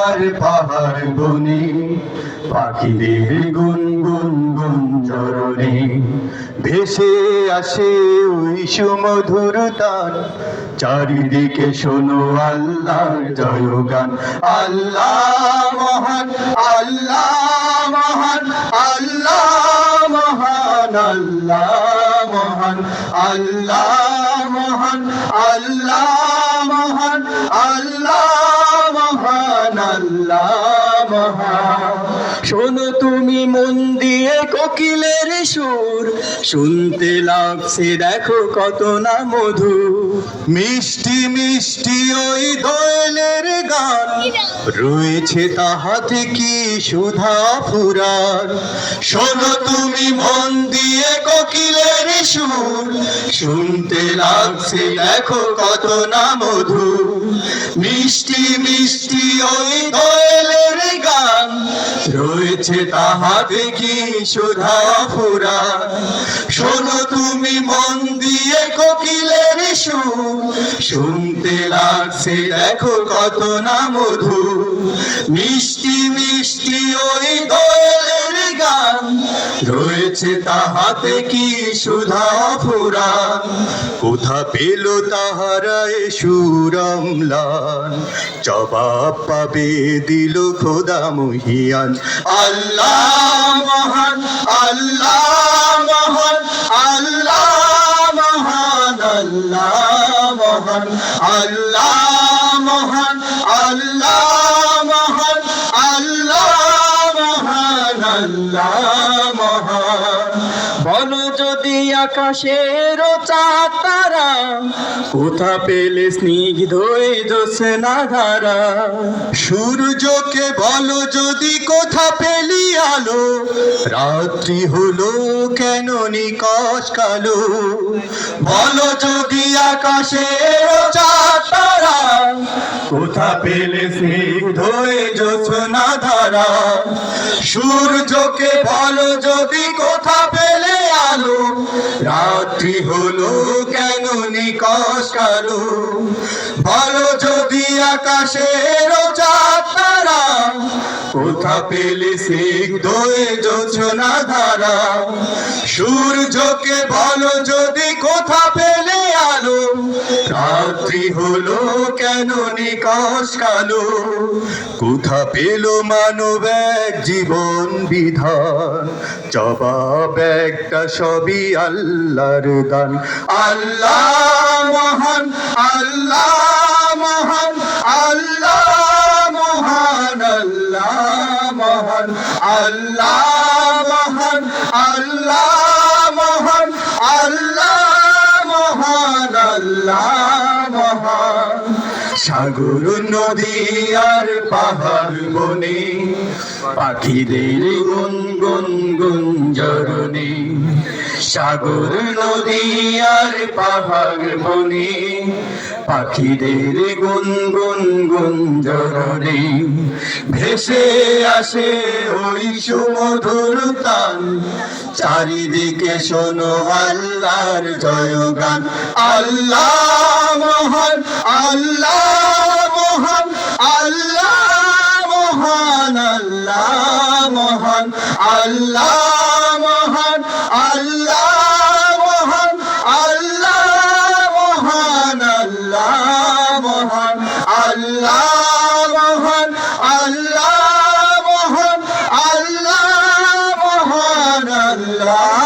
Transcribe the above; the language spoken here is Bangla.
আর পাহাড় বনে পাখিদের গুনগুন গুঞ্জরণে ভেসে আসে ওই সুমধুর তান। চারিদিকে শোনো আল্লাহর জয়গান। আল্লাহ মহান, আল্লাহ মহান, আল্লাহ মহান, আল্লাহ মহান, আল্লাহ মহান, আল্লাহ মহান, আল্লাহ মহান, আল্লাহ মহান। শোনো তুমি মন দিয়ে কোকিলের সুর, শুনতে লাগছে দেখো কত না মধু। মিষ্টি মিষ্টি ওই দোয়েলের গান, রয়েছে তাহাতে কি সুধা ফুরার। শোনো তুমি মন দিয়ে কোকিলের সুর, শুনতে লাগছে দেখো কত না মধু। মিষ্টি মিষ্টি ওই দোয়েলের গান, রয়েছে তাহাতে কি সুধা ফুরার। শোনো তুমি মন দিয়ে কোকিলের সুর, শুনতে লাগছে দেখো কত না মধু। মিষ্টি মিষ্টি ওই দোয়েলের গান, রয়েছে তাহাতে কি সুধা ফুরান। কোথা পেল তাহারা এ সুরমলান, জবাব পাবে দিল খোদা মহিয়ান। আল্লাহ মহান, আল্লাহ মহান, আল্লাহ মহান, আল্লাহ মহান, আল্লাহ মহান, আল্লাহ মহান, আল্লাহ মহান, আল্লাহ মহান। বলো যদি আকাশের চাঁদ তারা, কোথা পেলে স্নিগ্ধ জ্যোৎস্না ধারা। সূর্যকে বলো যদি কোথা পেলি আলো, রাত্রি হলো কেন নিকষ কালো। বলো যদি আকাশের চাঁদ তারা, কোথা পেলে স্নিগ্ধ জ্যোৎস্না ধারা। সূর্যকে বলো যদি কোথা পেলে আলো, রাত্রি হলো কেন নিকষ কালো। বলো যদি আকাশের চাঁদ তারা, কোথা পেলে স্নিগ্ধ জ্যোৎস্না ধারা। সূর্যকে বলো যদি কোথা পেলে আলো, রাত্রি হলো কেন নিকষ কালো। কোথা পেল মানব এক জীবন বিধান, জবাব একটা সবই আল্লাহর দান। আল্লাহ মহান, আল্লাহ মহান, আল্লাহ মহান, আল্লাহ মহান, আল্লাহ মহান, আল্লাহ মহান, আল্লাহ মহান, আল্লাহ মহান। সাগর নদী আর পাহাড় বনে পাখিদের গুনগুন গুঞ্জরণে। সাগর নদী আর পাহাড় বনে পাখিদের গুনগুন গুঞ্জরণে ভেসে আসে ওই সুমধুর তান। চারিদিকে শোনো আল্লাহর জয়গান। আল্লাহ মহান, আল্লাহ মহান, আল্লাহ মহান, আল্লাহ মহান, আল্লাহ মহান, আল্লাহ মহান, আল্লাহ মহান, আল্লাহ মহান, আল্লাহ মহান, আল্লাহ মহান, আল্লাহ মহান, আল্লাহ